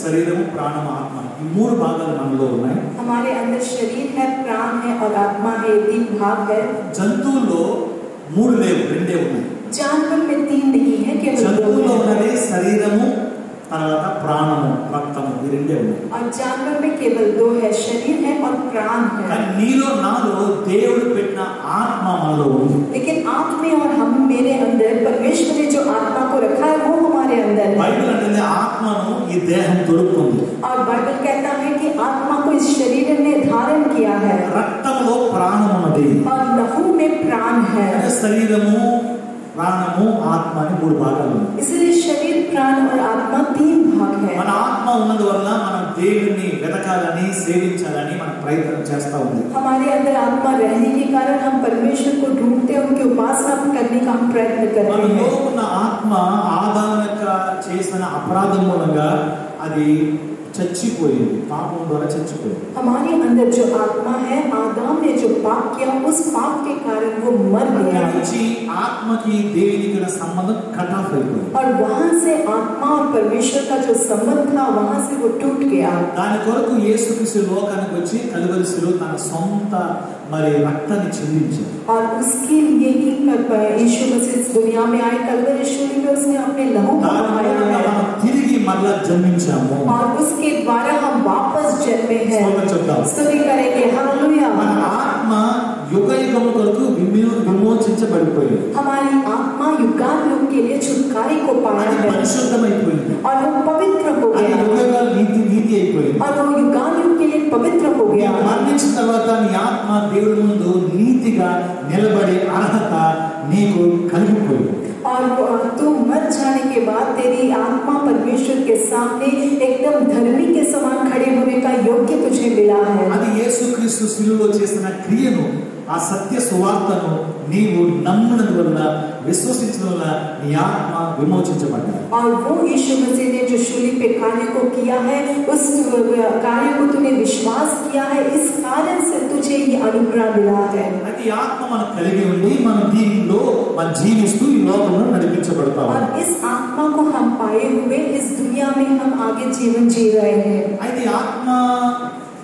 శరీరము ప్రాణము ఆత్మ ఈ మూడు భాగాలు మనలో ఉన్నాయి. हमारे अंदर शरीर है, प्राण है और आत्मा है, तीन भाग है. జంతువుల్లో మూడు లేవు, రెండే ఉన్నాయి. जानवर में तीन नहीं है, केवल दो జంతువుల్లో है. ఉన్నది శరీరము తర్వాత ప్రాణము రక్తము ఈ రెండే ఉన్నాయి. और जानवर में केवल दो है, शरीर है और प्राण है. కానీ నీలో నాలో దేవుడు పెట్టిన ఆత్మ మనలో ఉంది. लेकिन आप में और हम मेरे अंदर परमेश्वर ने जो आत्मा को रखा है वो हमारे अंदर है. బైబిల్ అంటే ఆత్మను ఈ దేహం తొడుక్కుంది. और बाइबल कहता है कि आत्मा को इस शरीर ने धारण किया है. రక్తంలో ప్రాణం ఉన్నది. और लहू में प्राण है. శరీరము ప్రాణము ఆత్మ అని మూడు భాగాలు ఉన్నాయి. इसलिए शरीर, प्राण और आत्मा तीन भाग है. మన ఆత్మ ఉన్నందువల్ల మనం దేవుని వెతకాలని సేవించాలని మనం ప్రయత్నం చేస్తా ఉంది. हमारे अंदर आत्मा रहने के कारण हम परमेश्वर को ढूंढते हैं, उनकी उपासना करने का हम प्रयत्न करते మనలో हैं. ఉన్న ఆత్మ ఆదాము యొక్క చేసిన అపరాధం మూలంగా అది చచ్చిపోయింది, పాపం ద్వారా చచ్చిపోయింది. हमारे अंदर जो आत्मा है, आदम ने जो पाप किया उस पाप के कारण वो मर गया. నుంచి ఆత్మకి దేవునికి ఉన్న సంబంధం కట్ ఆఫ్ అయిపోయింది. और वहां से आत्मा और परमेश्वर का जो संबंध था वहां से वो टूट गया. దాని కొరకు యేసుక్రీస్తు లోకానికి వచ్చి కలువరి శిలువ తన సొంత మరి రక్తాన్ని చిందించాడు. और उसके लिए ही यीशु मसीह इस दुनिया में आए, कलवरी शूली में उसने अपने लहू को बहाया है. మనం తిరిగి మరలా జన్మించాము. और उसके द्वारा हम वापस जन्मे हैं. स्तुति करेंगे, हालेलुया. మన ఆత్మ యుగ యుగం కొరకు విమోచించబడిపోయింది. हमारी आत्मा युगानुयुग के लिए छुटकारे को पाया है పరిశుద్ధమైపోయింది. और वो पवित्र हो అది गया. యుగయుగాలు నీతి అయిపోయింది. और वो युगानुयुग के लिए पवित्र हो गया. మరణించిన తర్వాత నీ ఆత్మ దేవుడి ముందు నీతిగా నిలబడే అర్హత నీకు కలిగిపోయింది. और तू मर जाने के बाद तेरी आत्मा परमेश्वर के सामने एकदम धर्मी के समान खड़े होने का योग्य तुझे मिला है. అది యేసుక్రీస్తు శిలువలో చేసిన క్రియను, ఆ సత్య సువార్తను నీవు నమ్మినందువల్ల, విశ్వసించడం వల్ల నీ ఆత్మ విమోచించబడ్డాయి. और वो यीशु मसीह ने जो शूली पे कार्य को किया है, उस कार्य को तूने विश्वास किया है, इस कारण से तुझे ये अनुग्रह मिला है. అది ఆత్మ మనకు కలిగి ఉండి మనం దీనిలో మనం జీవిస్తూ ఈ లోకంలో నడిపించబడతాము. और इस आत्मा को हम पाए हुए इस दुनिया में हम आगे जीवन जी रहे हैं. అయితే ఆత్మ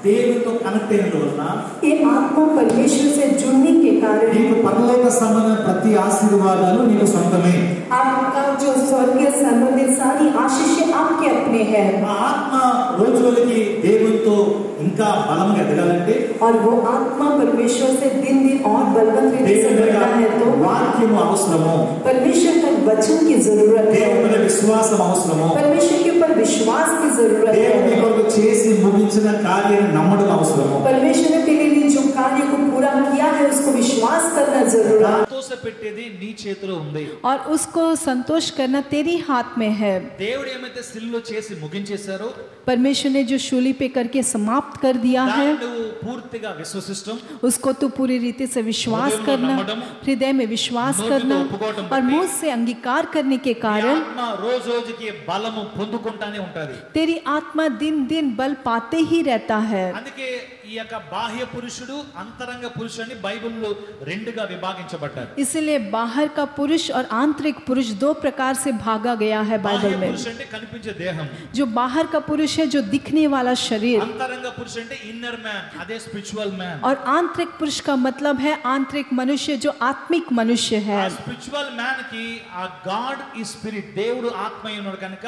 దేవునితో కనెక్ట్ అయినందువల్ల ये आत्मा परमेश्वर से जुड़ने के कारण నీకు పరలోక సంబంధమైన ప్రతి ఆశీర్వాదాలు నీకు సొంతమే. आपका जो स्वर्गीय संबंधित सारी आशीषें आपके अपने हैं. ఆ ఆత్మ రోజు రోజుకి దేవునితో ఇంకా బలంగా ఎదగాలంటే और वो आत्मा परमेश्वर से दिन दिन और बलवंत रीति से बढ़ना है तो వాక్యము అవసరము, परमेश्वर का वचन की जरूरत है. దేవుని మీద విశ్వాసం అవసరము, परमेश्वर के ऊपर विश्वास की जरूरत దేవుని है. కొరకు చేసి ముగించిన కార్యాన్ని నమ్మడం అవసరము. परमेश्वर ने तेरे लिए जो कार्य को पूरा किया है उसको विश्वास करना जरूरी है. సంతోషపెట్టేది నీ చేతిలో ఉంది. और उसको संतोष करना तेरी हाथ में है. దేవుడు ఏమైతే శిలువలో చేసి ముగించేశారో परमेश्वर ने जो शूली पे करके समाप्त कर दिया है నువ్వు పూర్తిగా విశ్వసిస్తాం, उसको तू पूरी रीति से विश्वास करना, हृदय में विश्वास करना और मुंह से अंगीकार करने के कारण ఆత్మ రోజు రోజుకి బలము పొందుకుంటానే ఉంటది. तेरी आत्मा दिन दिन बल पाते ही रहता है. అందుకే ఈ యొక్క బాహ్య పురుషుడు అంతరంగ పురుషుని బైబిల్లో రెండుగా విభాగించబడ్డారు. इसलिए बाहर का पुरुष और आंतरिक पुरुष दो प्रकार से भागा गया है बाइबल బాహ్య में. పురుషుడు అంటే కనిపించే దేహం, जो बाहर का पुरुष है जो दिखने वाला शरीर, అంతరంగ పురుషుడు అంటే ఇన్నర్ మ్యాన్, అదే స్పిరిచువల్ మ్యాన్. और आंतरिक पुरुष का मतलब है आंतरिक मनुष्य जो आत्मिक मनुष्य ఆ है. స్పిరిచువల్ మ్యాన్ కి ఆ గాడ్ ఈ స్పిరిట్, దేవుడు ఆత్మ అయి ఉన్నాడు కనుక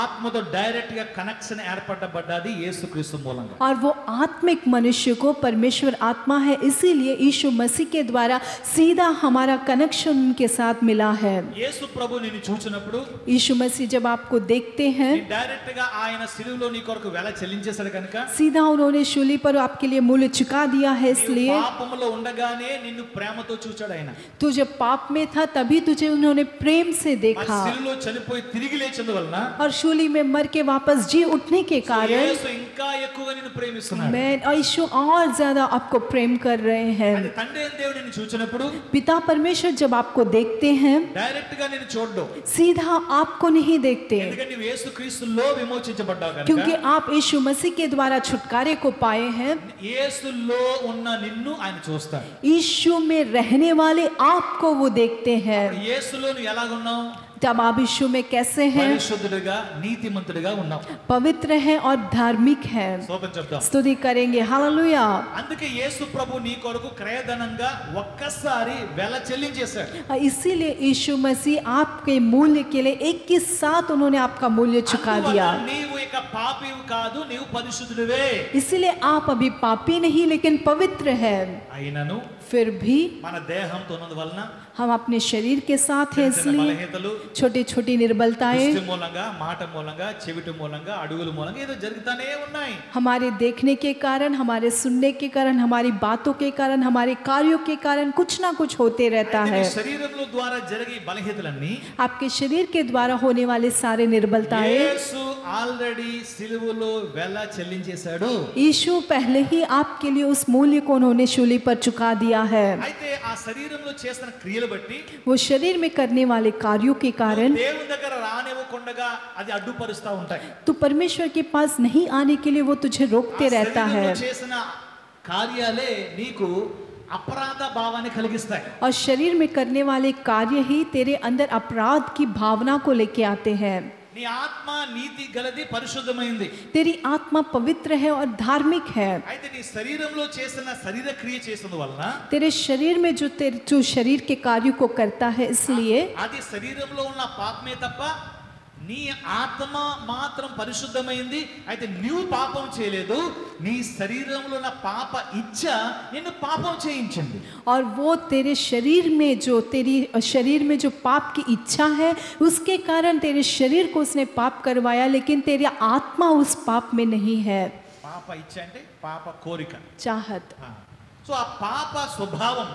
ఆత్మతో డైరెక్ట్ గా కనెక్షన్ ఏర్పడబడ్డది యేసుక్రీస్తు మూలంగా. और वो आत्मिक मनुष्य को परमेश्वर आत्मा है, इसीलिए यीशु मसीह के द्वारा सीधा हमारा कनेक्शन उनके साथ मिला है. యేసు ప్రభు నిన్ను చూచినప్పుడు यीशु मसीह जब आपको देखते हैं డైరెక్ట్ గా ఆయన శిలువలో నీ కొరకు వెల చెల్లించేశాడు కనుక सीधा उन्होंने शूली पर आपके लिए मूल्य चुका दिया है. इसलिए పాపములో ఉండగానే నిన్ను ప్రేమతో చూచాడు ఆయన. तू जब पाप में था तभी तुझे उन्होंने प्रेम से देखा. శిలువలో చనిపోయి తిరిగి లేచినందువలన और शूली में मर के वापस जी उठने के कारण యేసు ఇంకా ఎక్కువగా నిన్ను ప్రేమిస్తున్నాడు. मैं और यीशु और ज्यादा आपको प्रेम कर रहे हैं. అది తండ్రి అయిన దేవుడు నిన్ను చూచినప్పుడు पिता परमेश्वर जब आपको देखते हैं డైరెక్ట్ గా నిన్ను చూడడు, सीधा आपको नहीं देखते, ఎందుకంటే నువ్వు యేసుక్రీస్తులో విమోచించబడ్డావు కనుక. क्योंकि आप यीशु मसीह के द्वारा छुटकारे को पाए हैं. యేసులో ఉన్న నిన్ను ఆయన చూస్తాడు. यीशु में रहने वाले आपको वो देखते हैं. యేసులో నువ్వు ఎలాగున్నావు? तब आप यीशु में कैसे हैं? పరిశుద్ధుడిగా నీతిమంతుడిగా ఉన్నాం. पवित्र हैं और धार्मिक हैं. స్తోత్రం చెప్దాం. स्तुति करेंगे. हालेलुया. అందుకే యేసు ప్రభు నీ కొరకు క్రయధనంగా ఒక్కసారి వెల చెల్లించేశాడు. इसीलिए यीशु मसीह आपके मूल्य के लिए एक के साथ उन्होंने आपका मूल्य चुका दिया. నీవు ఇక పాపివి కాదు, నీవు పరిశుద్ధుడివే. इसीलिए आप अभी पापी नहीं लेकिन पवित्र हैं. అయినను फिर भी మన దేహంతో ఉన్నందు వలన हम अपने शरीर के साथ हैं, इसलिए బలహీనతలు, छोटी छोटी निर्बलताएं దృష్టి మూలంగా, మాట మూలంగా, చెవిటి మూలంగా, అడుగుల మూలంగా ఏదో జరుగుతానే ఉన్నాయి. हमारे देखने के कारण, हमारे सुनने के कारण, हमारी बातों के कारण, हमारे कार्यों के कारण कुछ ना कुछ होते रहता అయితే है. నీ శరీరంలో ద్వారా జరిగే బలహీనతలన్నీ आपके शरीर के द्वारा होने वाले सारे निर्बलताएं యేసు ఆల్రెడీ సిలువలో వెల చెల్లించేశాడు. यीशु पहले ही आपके लिए उस मूल्य को उन्होंने शूली पर चुका दिया है. అయితే ఆ శరీరంలో చేసిన క్రియలు బట్టి वो शरीर में करने वाले कार्यों के कारण దేవుని దగ్గర రానివ్వకుండా అది అడ్డుపరుస్తూ ఉంటాయి. तो परमेश्वर के पास नहीं आने के लिए वो तुझे रोकते रहता है. శరీరంలో చేసిన కార్యాలే నీకు అపరాధ భావాన్ని కలిగిస్తాయి. और शरीर में करने वाले कार्य ही तेरे अंदर अपराध की भावना को लेके आते हैं. నీ ఆత్మ నీతి గలది, పరిశుద్ధమైంది. तेरी आत्मा पवित्र है और धार्मिक है. అయితే నీ శరీరంలో చేసిన శరీర క్రియ చేసిన వలన तेरे शरीर में जो शरीर के कार्यों को करता है, इसलिए అది శరీరంలో ఉన్న పాపమే తప్ప నీ ఆత్మ మాత్రం పరిశుద్ధమైంది. అయితే నీవు పాపం చేయలేదు, నీ శరీరంలో ఉన్న పాప ఇచ్చ నిన్ను పాపం చేయించింది. और वो तेरे शरीर में जो पाप की इच्छा है, उसके कारण तेरे शरीर को उसने पाप करवाया, लेकिन तेरी आत्मा उस पाप में नहीं है. పాప ఇచ్చ అంటే పాప కోరిక, चाहत. సో ఆ పాప స్వభావం,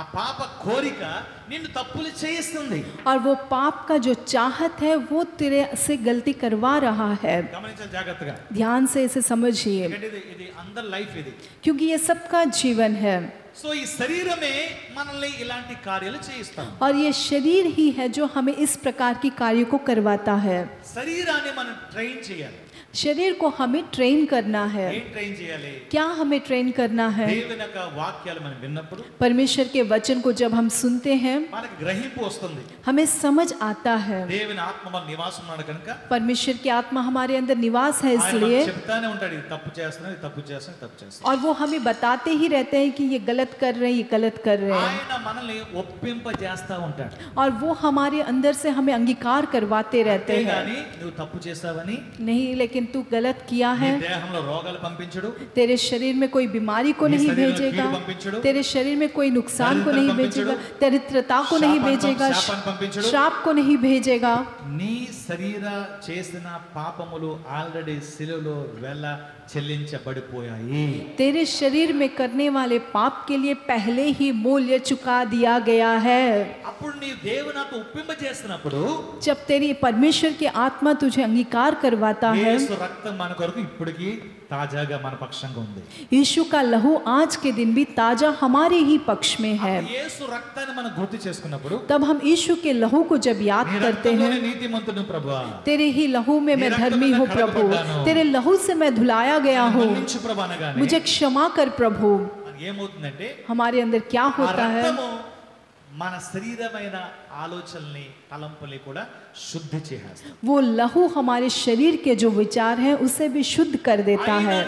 ఆ పాప కోరిక నిన్ను తప్పులు చేయిస్తుంది. और वो पाप का जो चाहत है वो तेरे से गलती करवा रहा है. గమనించాలి జాగ్రత్తగా. ध्यान से इसे समझिए, ఎందుకంటే ఇది అందరి లైఫ్ ఇది. क्योंकि ये सबका जीवन है. సో ఈ శరీరమే మనల్ని ఇలాంటి కార్యాలు చేయిస్తాం. और ये शरीर ही है जो हमें इस प्रकार की कार्यों को करवाता है. శరీరాన్ని మనం ట్రైన్ చేయాలి. शरीर को हमें ट्रेन करना है. ఏం ట్రైన్ చేయాలి? क्या हमें ट्रेन करना है? దేవుని యొక్క వాక్యాలు మనం విన్నప్పుడు परमेश्वर के वचन को जब हम सुनते हैं, మనకి గ్రహింపు వస్తుంది. हमें समझ आता है. దేవుని ఆత్మ మన నివాసం ఉన్నాడు కనుక परमेश्वर की आत्मा हमारे अंदर निवास है, ఆయన इसलिए మనకు చెప్తానే ఉంటాడు, ఇది తప్పు చేస్తున్నావు, ఇది తప్పు చేస్తున్నావు, ఇది తప్పు చేస్తున్నావు. और वो हमें बताते ही रहते हैं कि ये गलत कर रहे हैं, ये गलत कर रहे हैं. ఆయన మనల్ని ఒప్పింపజేస్తా ఉంటాడు. और वो हमारे अंदर से हमें अंगीकार करवाते रहते हैं. అంతేగాని నువ్వు తప్పు చేసావని नहीं, लेकिन तू गलत किया నీ है. దేహంలో రోగాలు పంపించడు, तेरे शरीर में कोई बीमारी को నీ नहीं శరీరంలో भेजेगा. కీడు పంపించడు, तेरे शरीर में कोई नुकसान को नहीं दरिद्रता भेजेगा, पंपिंचड़ो, दरिद्रता को नहीं शापान भेजेगा, शापान पंपिंचड़ो, श्राप को नहीं भेजेगा. నీ శరీర చేసిన పాపములు ఆల్రెడీ శిలువలో వెల చెల్లించబడిపోయాయి. तेरे शरीर में करने वाले पाप के लिए पहले ही मूल्य चुका दिया गया है. అప్పుడు నీ దేవునితో ఒప్పింపజేస్తున్నప్పుడు जब तेरी परमेश्वर की आत्मा तुझे अंगीकार करवाता है, యేసు రక్తం మన కొరకు ఇప్పటికీ తాజాగా మన పక్షంగా ఉంది. यीशु का लहू आज के दिन भी ताजा हमारे ही पक्ष में है. యేసు రక్తాన్ని మనం గుర్తు చేసుకున్నప్పుడు तब हम यीशु के लहू को जब याद నీ करते రక్తంలోనే हैं, నీతిమంతుడు ప్రభువా, तेरे ही लहू में मैं मेरा धर्मी रक्त हूँ में प्रभु, खड़बड़ानो। तेरे लहू से मैं धुलाया गया हूँ, మన్నించు ప్రభు అనగానే मुझे क्षमा कर प्रभु. మనకి ఏమవుతుందంటే हमारे अंदर क्या ఆ होता है? రక్తము మన శరీరమైన ఆలోచనల్ని తలంపుల్ని కూడా శుద్ధి చేసేస్తుంది. वो लहू हमारे शरीर के जो विचार हैं उसे भी शुद्ध कर देता है.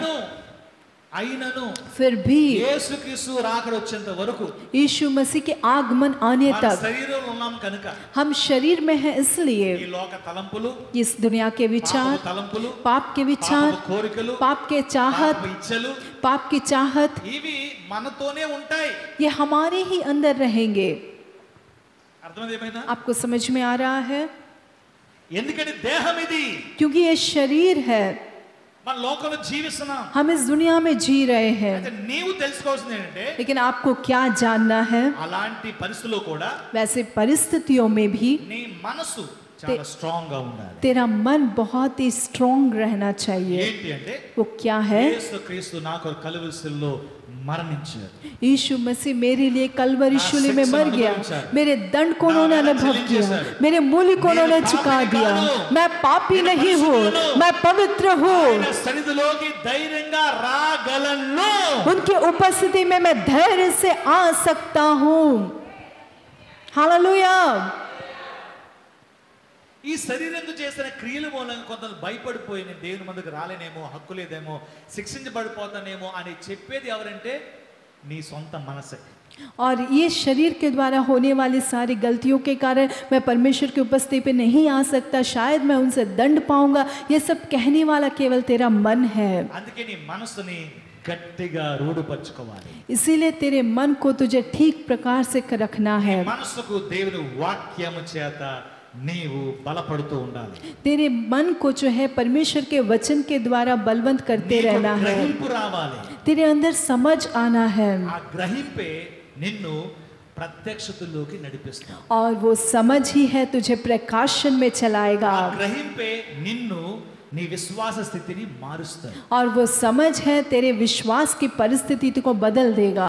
అయినను फिर भी యేసుక్రీస్తు రాకడ వచ్చేంత వరకు यीशु मसीह के आगमन आने మన तक శరీరంలో ఉన్నాం కనుక हम शरीर में हैं, इसलिए ఈ లోక తలంపులు, इस दुनिया के विचार, పాపపు తలంపులు, पाप के विचार, పాపపు కోరికలు, पाप के चाहत, పాపపు ఇచ్చలు पाप की चाहत, ఇవి మనతోనే ఉంటాయి. ये हमारे ही अंदर रहेंगे. అర్థమైంది ఏమైనా? आपको समझ में आ रहा है? ఎందుకంటే దేహం ఇది, क्योंकि ये शरीर है, మన లోకంలో జీవిస్తున్నాం. हम इस दुनिया में जी रहे हैं. అయితే నీవు తెలుసుకోవాల్సింది ఏంటంటే लेकिन आपको क्या जानना है, అలాంటి పరిస్థితుల్లో కూడా वैसे परिस्थितियों में भी నీ మనసు చాలా స్ట్రాంగ్ గా ఉండాలి. तेरा मन बहुत ही स्ट्रॉन्ग रहना चाहिए. ఏంటి అంటే वो क्या है? యేసుక్రీస్తు నా కొరకు కలువరి శిలువలో मरणించారు. यीशु मसीह मेरे लिए कलवरी शूली में मर गया, मेरे दंड को उन्होंने अनुभव किया, मेरे मूल्य को उन्होंने चुका दिया. मैं पापी नहीं हूँ, मैं पवित्र हूँ. ఆయన సన్నిధిలోకి ధైర్యంగా రాగలను. उनकी उपस्थिति में मैं धैर्य से आ सकता हूँ. हालेलुया. ఈ శరీరంతో చేసిన క్రియల మూలంగా కొందరు భయపడిపోయి నేను దేవుని ముందుకు రాలేనేమో, హక్కు లేదేమో, శిక్షించబడిపోతానేమో అని చెప్పేది ఎవరంటే నీ సొంత మనసే. और ये शरीर के द्वारा होने वाली सारी गलतियों के कारण मैं परमेश्वर की उपस्थिति पे नहीं आ सकता, शायद मैं उनसे दंड पाऊंगा, ये सब कहने वाला केवल तेरा मन है. అందుకే నీ మనసుని గట్టిగా రూఢపరచుకోవాలి. इसीलिए तेरे मन को तुझे ठीक प्रकार से रखना है. మనసుకు దేవుని వాక్యము చేత నీవు బలపడుతూ ఉండాలి. तेरे मन को जो है परमेश्वर के वचन के द्वारा बलवंत करते रहना है. గ్రహింపు రావాలి. तेरे अंदर समझ आना है. ఆ గ్రహింపే నిన్ను ప్రత్యక్షతలోకి నడిపిస్తుంది. और वो समझ ही है तुझे प्रकाशन में चलाएगा. ఆ గ్రహింపే నిన్ను నీ విశ్వాస స్థితిని మారుస్తుంది. और वो समझ है तेरे विश्वास की परिस्थिति को बदल देगा.